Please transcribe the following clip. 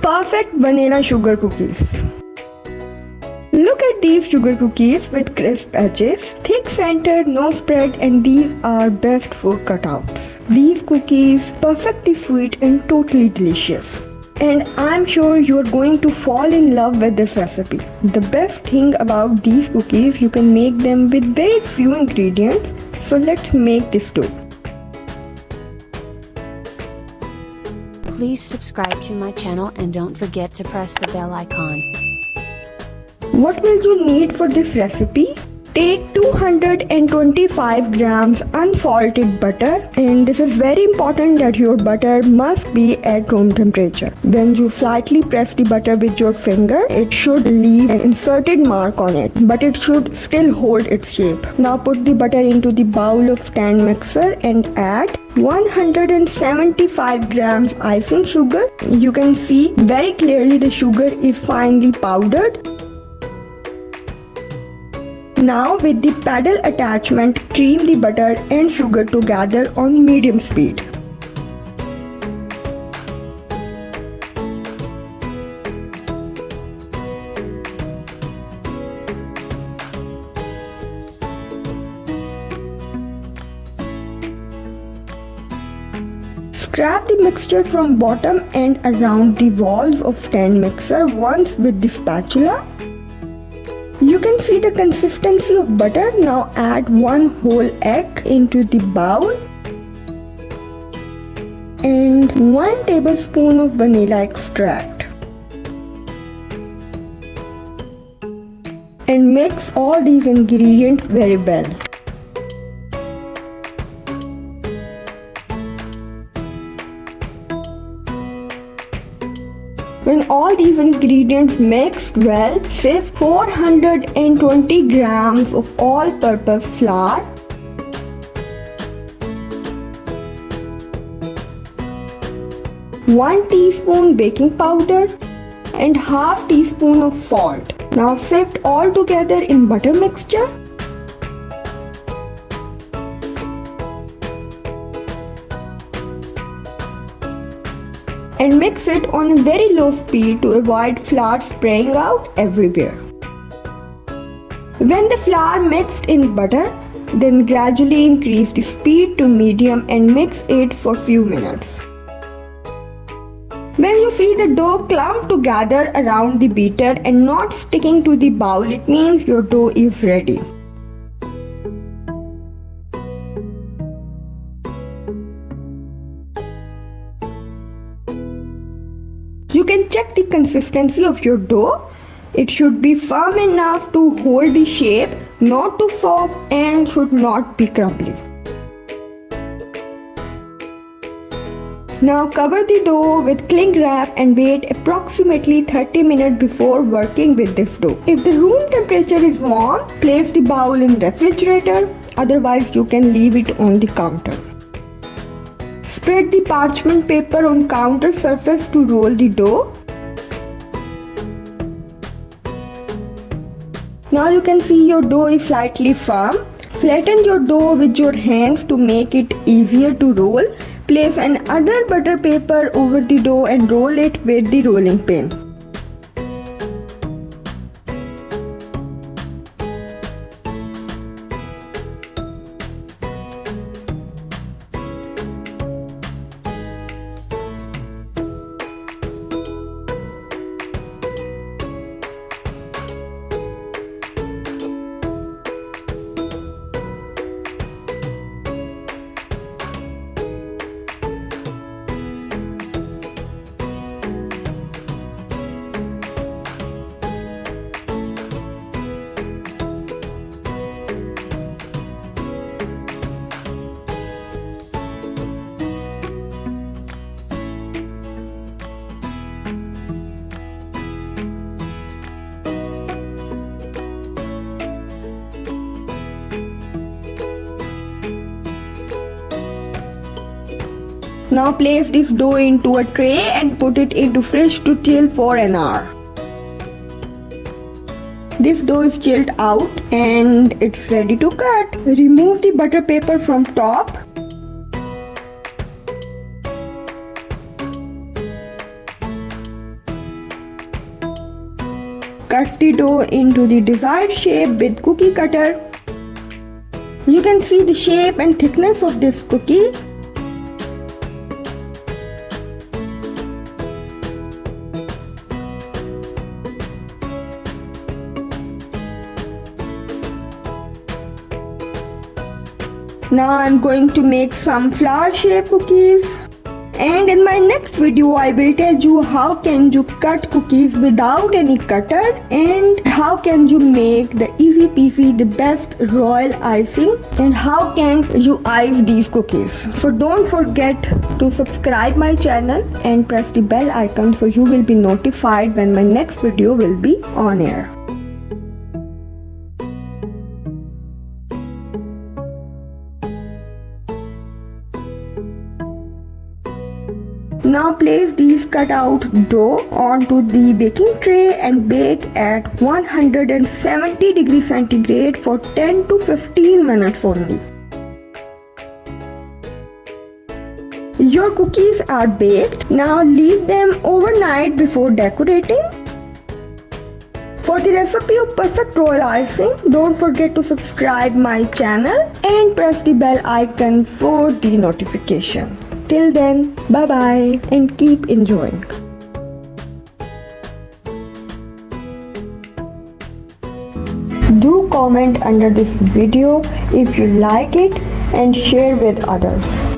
Perfect vanilla sugar cookies. Look at these sugar cookies with crisp edges, thick center, no spread, and these are best for cutouts. These cookies perfectly sweet and totally delicious. And I'm sure you're going to fall in love with this recipe. The best thing about these cookies, you can make them with very few ingredients. So let's make this dough. Please subscribe to my channel and don't forget to press the bell icon. What will you need for this recipe? Take 225 grams unsalted butter, and this is very important that your butter must be at room temperature. When you slightly press the butter with your finger, it should leave an inserted mark on it, but it should still hold its shape. Now put the butter into the bowl of stand mixer and add 175 grams icing sugar. You can see very clearly the sugar is finely powdered. Now with the paddle attachment, cream the butter and sugar together on medium speed. Scrap the mixture from bottom and around the walls of stand mixer once with the spatula. You can see the consistency of butter. Now add 1 whole egg into the bowl and 1 tablespoon of vanilla extract. And mix all these ingredients very well. When all these ingredients mixed well, sift 420 grams of all-purpose flour, 1 teaspoon baking powder and half teaspoon of salt. Now sift all together in butter mixture. And mix it on a very low speed to avoid flour spraying out everywhere. When the flour mixed in butter, then gradually increase the speed to medium and mix it for few minutes. When you see the dough clump together around the beater and not sticking to the bowl, it means your dough is ready. You can check the consistency of your dough. It should be firm enough to hold the shape, not too soft, and should not be crumbly. Now cover the dough with cling wrap and wait approximately 30 minutes before working with this dough. If the room temperature is warm, place the bowl in refrigerator. Otherwise, you can leave it on the counter. Spread the parchment paper on counter surface to roll the dough. Now you can see your dough is slightly firm. Flatten your dough with your hands to make it easier to roll. Place another butter paper over the dough and roll it with the rolling pin. Now place this dough into a tray and put it into fridge to chill for an hour. This dough is chilled out and it's ready to cut. Remove the butter paper from top. cut the dough into the desired shape with cookie cutter. You can see the shape and thickness of this cookie. Now I'm going to make some flower shaped cookies. And in my next video I will tell you how can you cut cookies without any cutter and how can you make the easy peasy the best royal icing and how can you ice these cookies. So don't forget to subscribe my channel and press the bell icon so you will be notified when my next video will be on air. Now place these cut out dough onto the baking tray and bake at 170 degrees centigrade for 10 to 15 minutes only. Your cookies are baked. Now leave them overnight before decorating. For the recipe of perfect royal icing, don't forget to subscribe my channel and press the bell icon for the notification. Till then, bye bye and keep enjoying. Do comment under this video if you like it and share with others.